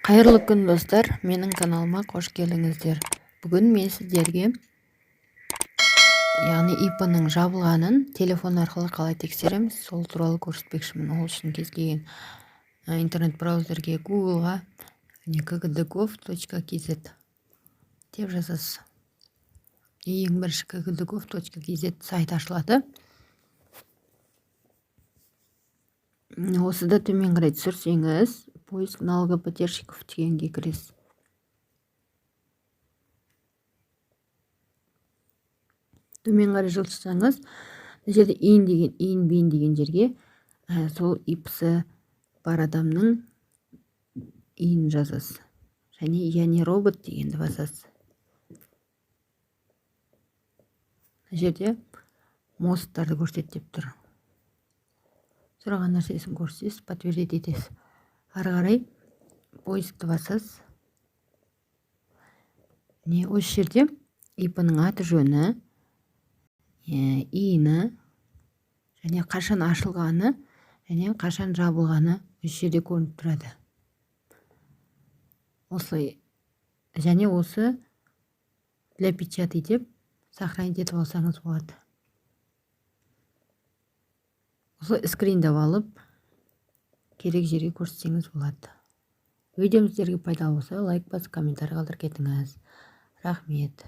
Қайырлы күн достар, менің каналыма қош келдіңіздер. Бүгін мен сіздерге яғни IP-ның жабылғанын телефон арқылы қалай тексереміз, сол туралы көрсетпекшімін. Ол үшін кез келген интернет браузерге Google-ға kkdgov.kz деп жазасыз. Ең бірінші kkdgov.kz сайт ашылады. Осыда төмен қарай түсірсеңіз, поиск налогоплательщиков дегенге кіресіз. Төмен қарай жылжысаңыз, мына жерде бин деген жерге сол IP-сы бар адамның иін жазасыз. Және яғни робот дегенді басасыз. Мына жерде мостоттарды көрсетіп тұр. Сұраған нәрсесін көрсетесіз, подтвердить етесіз. Ары қарай поискті басасыз. Осы жерде IP-ның аты жөні, иіні, және қашан ашылғаны, және қашан жабылғаны осы жерде көрініп тұрады. Және осы для печати деп сохранить етіп алсаңыз болады. Осылай скриндап алып, керек жерге көрсетсеңіз болады. Видеом сіздерге пайдалы болса, лайк басып, комментарий қалдырып кетіңіз. Рахмет.